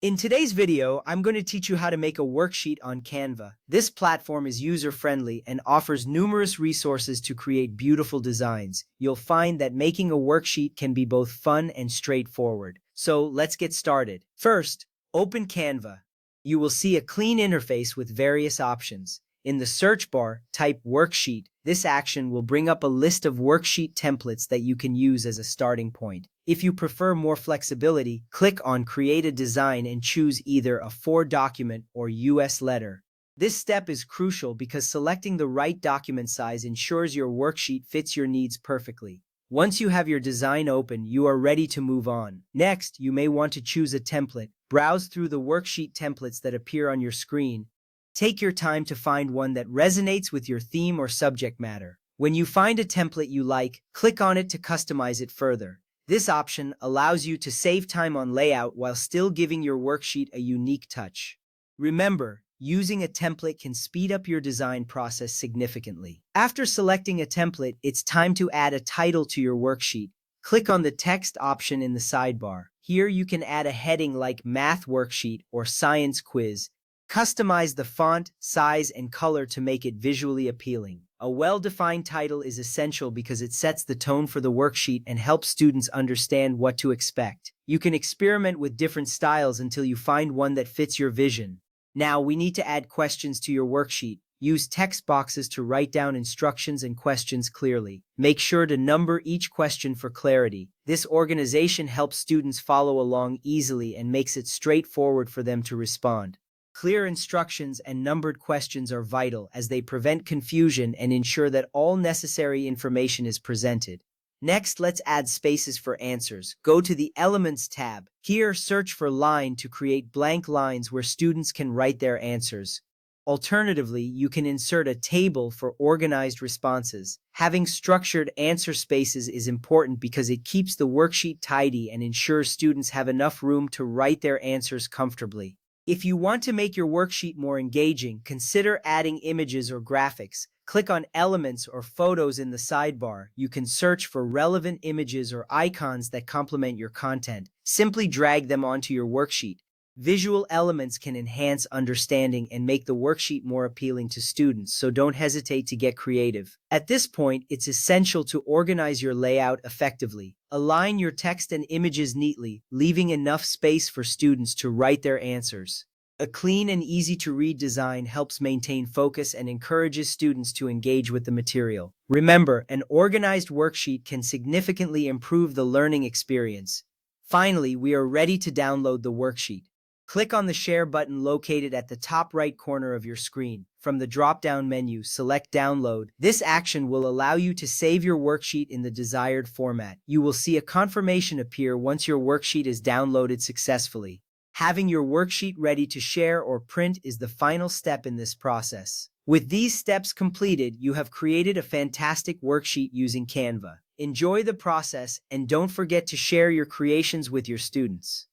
In today's video, I'm going to teach you how to make a worksheet on Canva. This platform is user-friendly and offers numerous resources to create beautiful designs. You'll find that making a worksheet can be both fun and straightforward. So let's get started. First, open Canva. You will see a clean interface with various options. In the search bar, type Worksheet. This action will bring up a list of worksheet templates that you can use as a starting point. If you prefer more flexibility, click on Create a Design and choose either a 4-document or US letter. This step is crucial because selecting the right document size ensures your worksheet fits your needs perfectly. Once you have your design open, you are ready to move on. Next, you may want to choose a template. Browse through the worksheet templates that appear on your screen. Take your time to find one that resonates with your theme or subject matter. When you find a template you like, click on it to customize it further. This option allows you to save time on layout while still giving your worksheet a unique touch. Remember, using a template can speed up your design process significantly. After selecting a template, it's time to add a title to your worksheet. Click on the text option in the sidebar. Here you can add a heading like Math Worksheet or Science Quiz. Customize the font, size, and color to make it visually appealing. A well-defined title is essential because it sets the tone for the worksheet and helps students understand what to expect. You can experiment with different styles until you find one that fits your vision. Now, we need to add questions to your worksheet. Use text boxes to write down instructions and questions clearly. Make sure to number each question for clarity. This organization helps students follow along easily and makes it straightforward for them to respond. Clear instructions and numbered questions are vital as they prevent confusion and ensure that all necessary information is presented. Next, let's add spaces for answers. Go to the Elements tab. Here, search for line to create blank lines where students can write their answers. Alternatively, you can insert a table for organized responses. Having structured answer spaces is important because it keeps the worksheet tidy and ensures students have enough room to write their answers comfortably. If you want to make your worksheet more engaging, consider adding images or graphics. Click on Elements or Photos in the sidebar. You can search for relevant images or icons that complement your content. Simply drag them onto your worksheet. Visual elements can enhance understanding and make the worksheet more appealing to students, so don't hesitate to get creative. At this point, it's essential to organize your layout effectively. Align your text and images neatly, leaving enough space for students to write their answers. A clean and easy-to-read design helps maintain focus and encourages students to engage with the material. Remember, an organized worksheet can significantly improve the learning experience. Finally, we are ready to download the worksheet. Click on the Share button located at the top right corner of your screen. From the drop-down menu, select Download. This action will allow you to save your worksheet in the desired format. You will see a confirmation appear once your worksheet is downloaded successfully. Having your worksheet ready to share or print is the final step in this process. With these steps completed, you have created a fantastic worksheet using Canva. Enjoy the process and don't forget to share your creations with your students.